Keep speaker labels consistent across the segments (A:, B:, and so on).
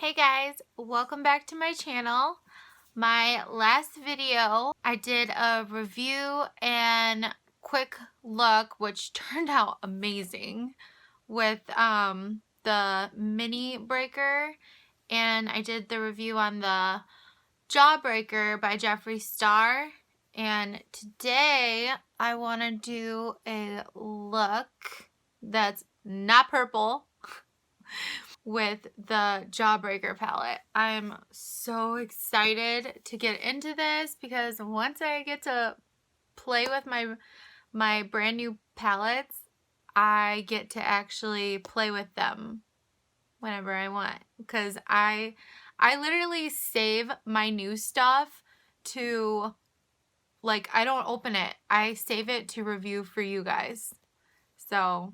A: Hey guys, welcome back to my channel. My last video, I did a review and quick look, which turned out amazing, with the mini breaker, and I did the review on the Jawbreaker by Jeffree Star. And today I want to do a look that's not purple with the Jawbreaker palette. I'm so excited to get into this because once I get to play with my brand new palettes, I get to actually play with them whenever I want, because I literally save my new stuff to, like, I don't open it. I save it to review for you guys. So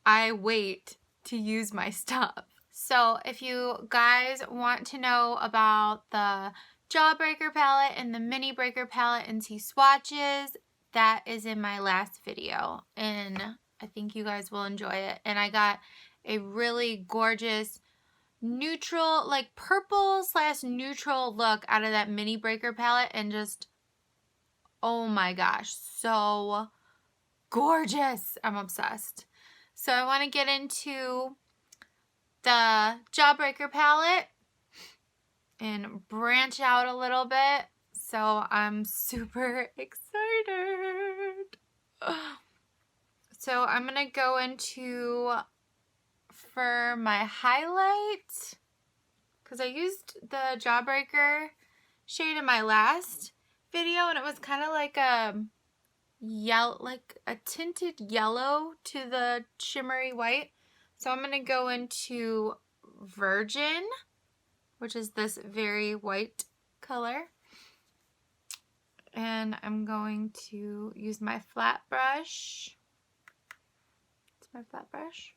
A: I wait to use my stuff. So if you guys want to know about the Jawbreaker palette and the Mini Breaker palette and see swatches, that is in my last video, and I think you guys will enjoy it. And I got a really gorgeous neutral, like purple / neutral look out of that Mini Breaker palette, and just, oh my gosh, so gorgeous. I'm obsessed. So I want to get into the Jawbreaker palette and branch out a little bit. So I'm super excited. So I'm going to go into, for my highlight, because I used the Jawbreaker shade in my last video, and it was kind of like a yellow, like a tinted yellow to the shimmery white. So I'm going to go into Virgin, which is this very white color. And I'm going to use my flat brush. It's my flat brush.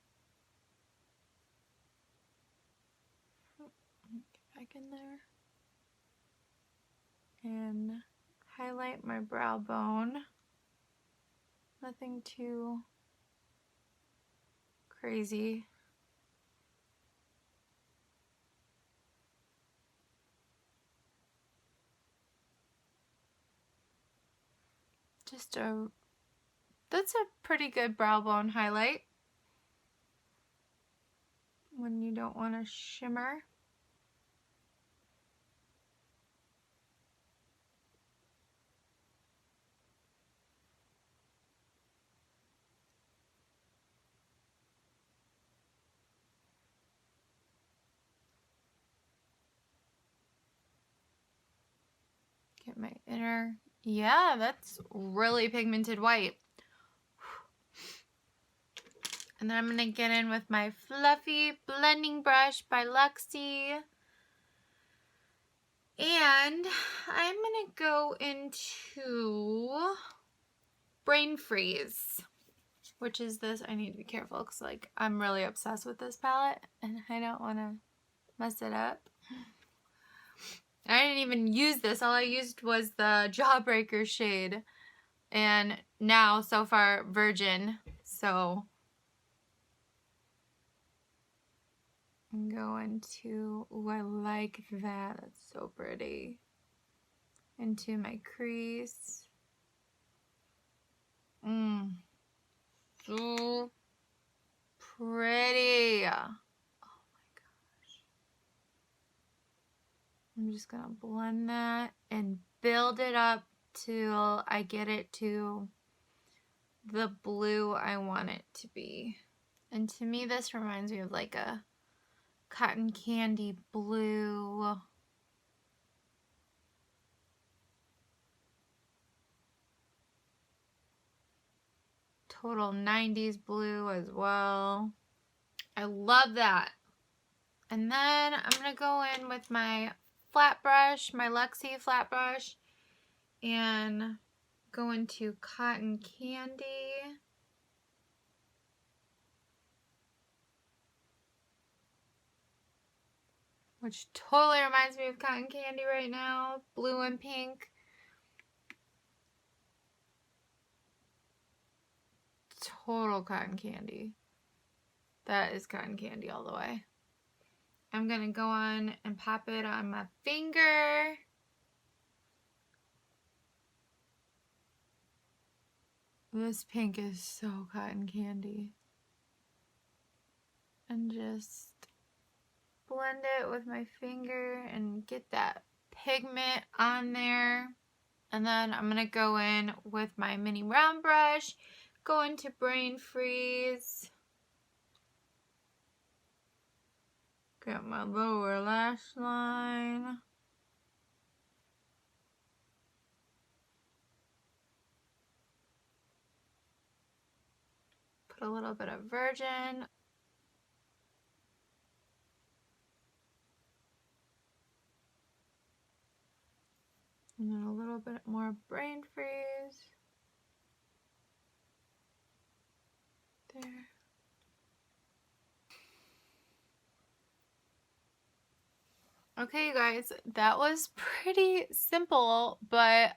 A: Get back in there. And highlight my brow bone. Nothing too crazy. That's a pretty good brow bone highlight when you don't want to shimmer. Get my inner, yeah, that's really pigmented white. And then I'm going to get in with my fluffy blending brush by Luxie. And I'm going to go into Brain Freeze, which is this. I need to be careful because, like, I'm really obsessed with this palette and I don't want to mess it up. I didn't even use this. All I used was the Jawbreaker shade, and now so far Virgin. So I'm going to, ooh, I like that. That's so pretty. Into my crease. So pretty. I'm just going to blend that and build it up till I get it to the blue I want it to be. And to me, this reminds me of like a cotton candy blue. Total 90s blue as well. I love that. And then I'm going to go in with my flat brush, my Luxie flat brush, and go into Cotton Candy. Which totally reminds me of Cotton Candy right now. Blue and pink. Total Cotton Candy. That is Cotton Candy all the way. I'm I'm gonna go on and pop it on my finger. This pink is so cotton candy. And just blend it with my finger and get that pigment on there. And then I'm gonna go in with my mini round brush, go into brain freeze. Get my lower lash line. Put a little bit of virgin. And then a little bit more brain freeze. There. Okay, you guys, that was pretty simple, but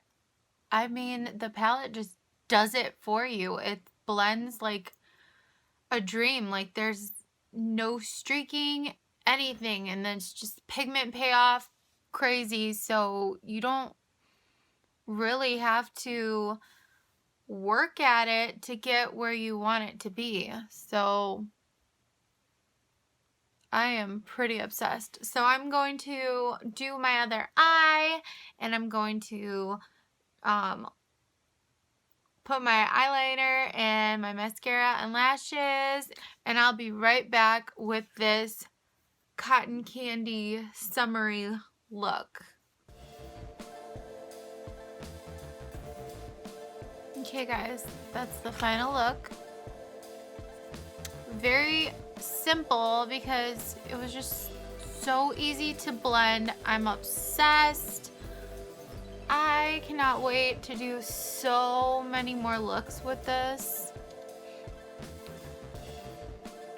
A: I mean, the palette just does it for you. It blends like a dream. Like there's no streaking, anything, and then it's just pigment payoff crazy. So you don't really have to work at it to get where you want it to be. So I am pretty obsessed. So I'm going to do my other eye, and I'm going to put my eyeliner and my mascara and lashes, and I'll be right back with this cotton candy summery look. Okay guys, that's the final look. Very simple because it was just so easy to blend. I'm obsessed. I cannot wait to do so many more looks with this.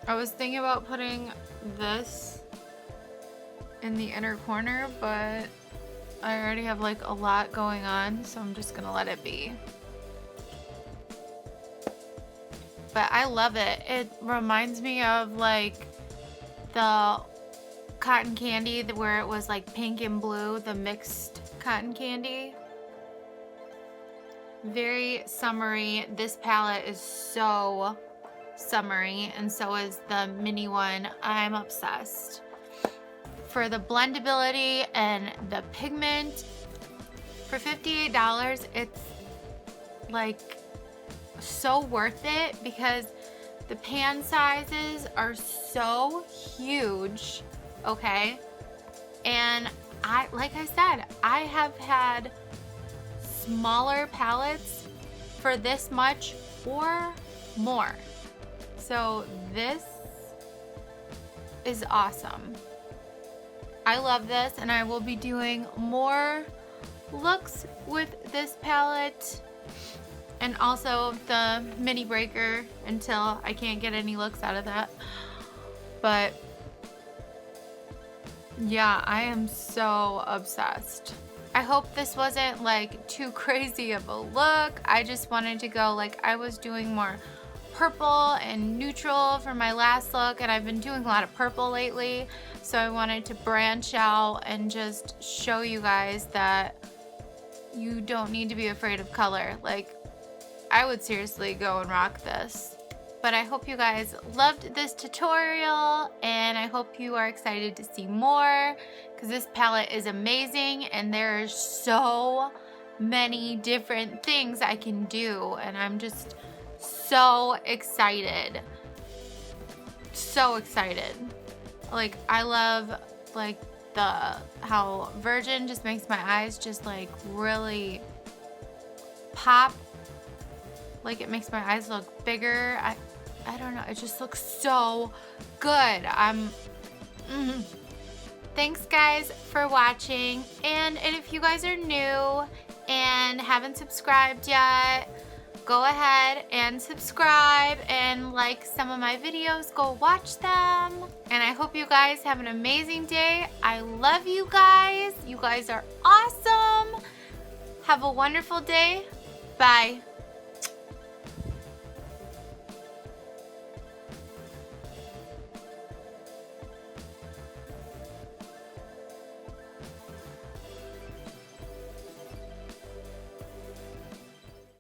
A: I was thinking about putting this in the inner corner, but I already have like a lot going on, so I'm just gonna let it be. But I love it. It reminds me of like the cotton candy where it was like pink and blue, the mixed cotton candy. Very summery. This palette is so summery, and so is the mini one. I'm obsessed. For the blendability and the pigment, for $58, it's like so worth it because the pan sizes are so huge, okay? And like I said, I have had smaller palettes for this much or more. So this is awesome. I love this, and I will be doing more looks with this palette and also the mini breaker until I can't get any looks out of that. But yeah, I am so obsessed. I hope this wasn't like too crazy of a look. I just wanted to go like I was doing more purple and neutral for my last look, and I've been doing a lot of purple lately, so I wanted to branch out and just show you guys that you don't need to be afraid of color. Like, I would seriously go and rock this. But I hope you guys loved this tutorial, and I hope you are excited to see more because this palette is amazing and there's so many different things I can do, and I'm just so excited. So excited. Like, I love like how Virgin just makes my eyes just like really pop. Like, it makes my eyes look bigger. I don't know. It just looks so good. Thanks guys for watching. And if you guys are new and haven't subscribed yet, go ahead and subscribe and like some of my videos. Go watch them. And I hope you guys have an amazing day. I love you guys. You guys are awesome. Have a wonderful day. Bye.